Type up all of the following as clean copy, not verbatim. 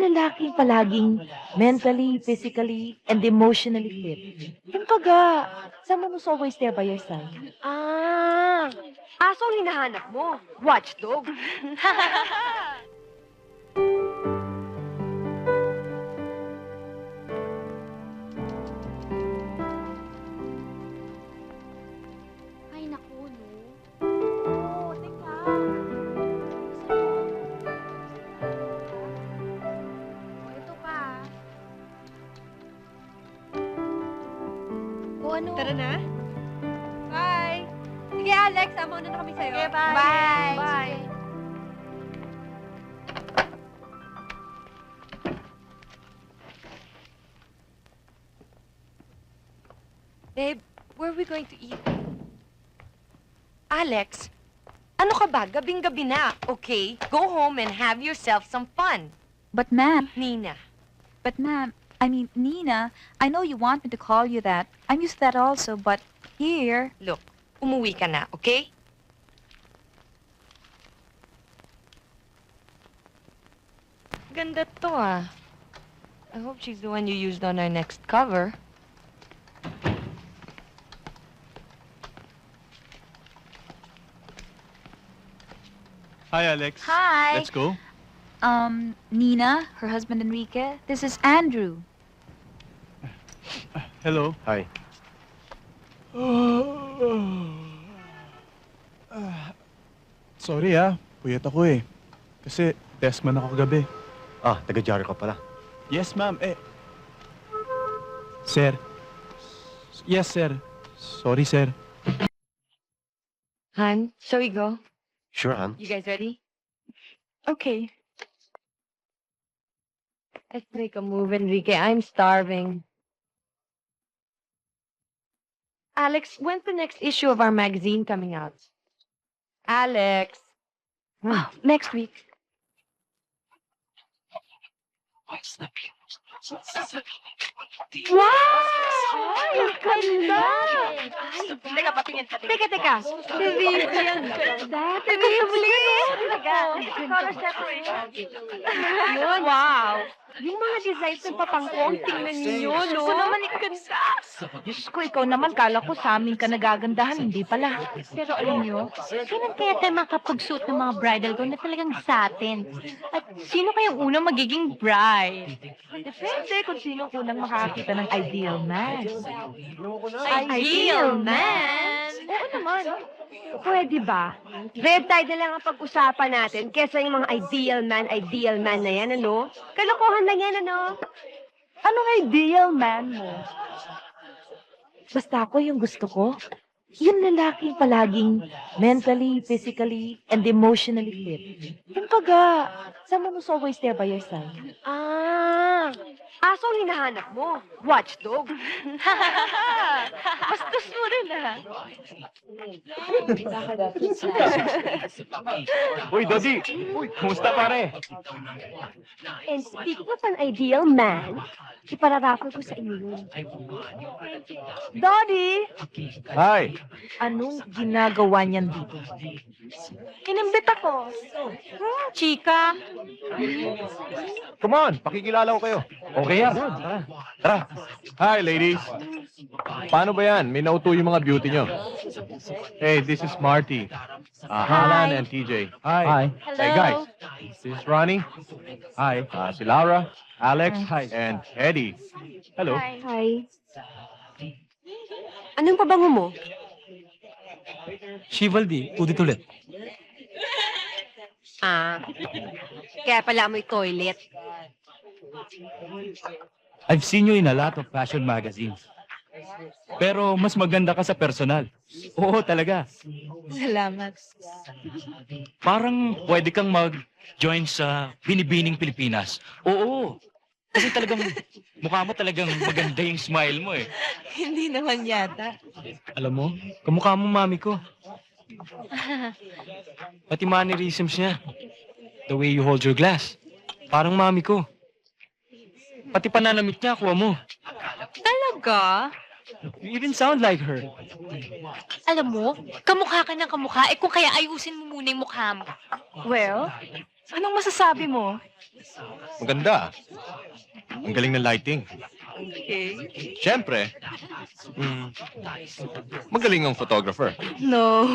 lalaking palaging mentally, physically, and emotionally fit. Kumbaga, someone who's always there by your side. Ah, aso ang hinahanap mo. Watchdog. Ay, naku, no. Oo, teka. O, ito pa. O, ano? Tara na. Bye. Sige, Alex. Sama na kami sa'yo. Okay, bye. Bye. Bye. Babe, where are we going to eat? Alex, ano ka ba? Gabing-gabi na, okay? Go home and have yourself some fun. But ma'am, Nina. Nina, I know you want me to call you that. I'm used to that also, but here... Look, umuwi ka na, okay? Ganda to, ah. I hope she's the one you used on our next cover. Hi, Alex. Hi. Let's go. Nina, her husband Enrique, this is Andrew. Hello. Hi. Sorry puyat ako eh. Kasi testman ako kagabi. Taga-Jaro ka pala. Yes, ma'am. Sir. Yes, sir. Sorry, sir. Han, shall we go? Sure, Han. You guys ready? Okay. Let's make a move, Enrique. I'm starving. Alex, when's the next issue of our magazine coming out? Alex. Oh, next week. Wow! Ay, ang ganda! Teka, patingin. Teka. Seryoso yan. Seryoso. Talaga. Color separation. Yun. Wow. Yung mga designs ng papangkong, tingnan niyo, no? Gusto naman ganda. Diyos ko, ikaw naman, kala ko sa amin ka nagagandahan, hindi pala. Pero alam niyo, kailan kaya tayo makapag-suit ng mga bridal gown na talagang satin? At sino kayang unang magiging bride? Depende kung sino unang makakita ng ideal man. Ideal man? Oo naman. Pwede ba? Red tide na lang ang pag-usapan natin kesa yung mga ideal man na yan, ano? Kalokohan lang yan, ano? Anong ideal man mo? Basta ako yung gusto ko. Yung lalaking palaging mentally, physically, and emotionally fit. Kumbaga, someone who's always there by your side. Ah, aso ang hinahanap mo. Watchdog. Bastos mo rin, Uy, Dodi! Uy, kumusta pare? And speaking of an ideal man, ipararaffle ko sa inyo yun. Daddy! Hi! Anong ginagawa niyan dito? Inimbit ako. Chika. Come on, pakikilala ko kayo. Okay yan. Tara. Hi, ladies. Paano ba yan? May nauto yung mga beauty nyo. Hey, this is Marty. Alan and TJ. Hi. Hey, guys. This is Ronnie. Hi. Si Laura, Alex, and Eddie. Hello. Hi. Anong pabango mo? Shivaldi, ulit-ulit. Ah, kaya pala amoy toilet. I've seen you in a lot of fashion magazines. Pero mas maganda ka sa personal. Oo, talaga. Salamat. Parang pwede kang mag-join sa Binibining Pilipinas. Oo. Kasi talagang mukha mo talagang maganda yung smile mo eh. Hindi naman yata. Alam mo, kamukha mo mami ko. Pati mannerisms niya. The way you hold your glass. Parang mami ko. Pati pananamit niya, kuha mo. Talaga? You even sound like her. Alam mo, kamukha ka ng kamukha. Eh kung kaya ayusin mo muna yung mukha mo. Well, anong masasabi mo? Maganda. Ang galing ng lighting. Okay. Siyempre, magaling ang photographer. No.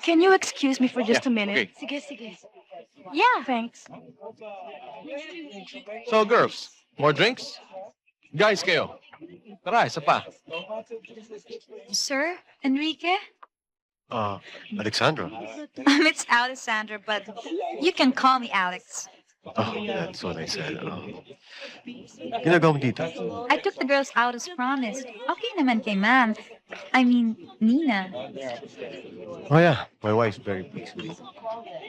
Can you excuse me for just a minute? Okay. Sige, sige. Yeah. Thanks. So, girls, more drinks? Guys, kayo. Tara, isa pa. Sir, Enrique? Alexandra. It's Alessandra, but you can call me Alex. Oh, that's what I said. Ginagawa mo dito? I took the girls out as promised. Okay naman kay ma'am. I mean, Nina. Oh yeah, my wife's very pleased with you.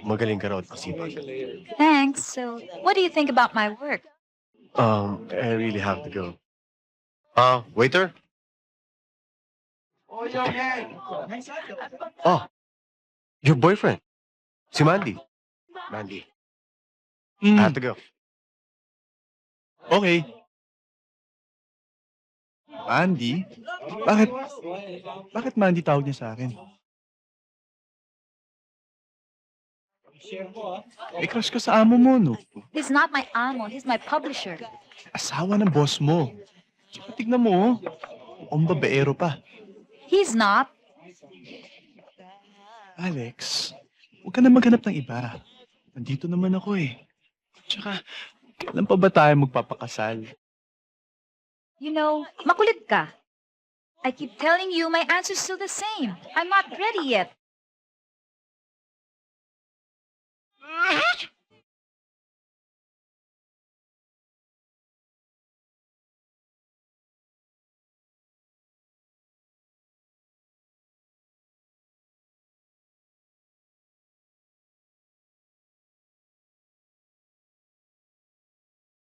Magaling ka raw at masipag. Thanks. So, what do you think about my work? I really have to go. Waiter? Oh, your boyfriend. Si Mandy. Mandy, I have to go. Okay. Mandy? Bakit Mandy tawag niya sa akin? Crush ka sa amo mo, no? He's not my amo. He's my publisher. Asawa ng boss mo. Tsaka tignan mo, oh. Mukhang babaero pa. He's not. Alex, huwag ka na maghanap ng iba. Nandito naman ako eh. Tsaka, kailan pa ba tayo magpapakasal? You know, makulit ka. I keep telling you my answer's still the same. I'm not ready yet.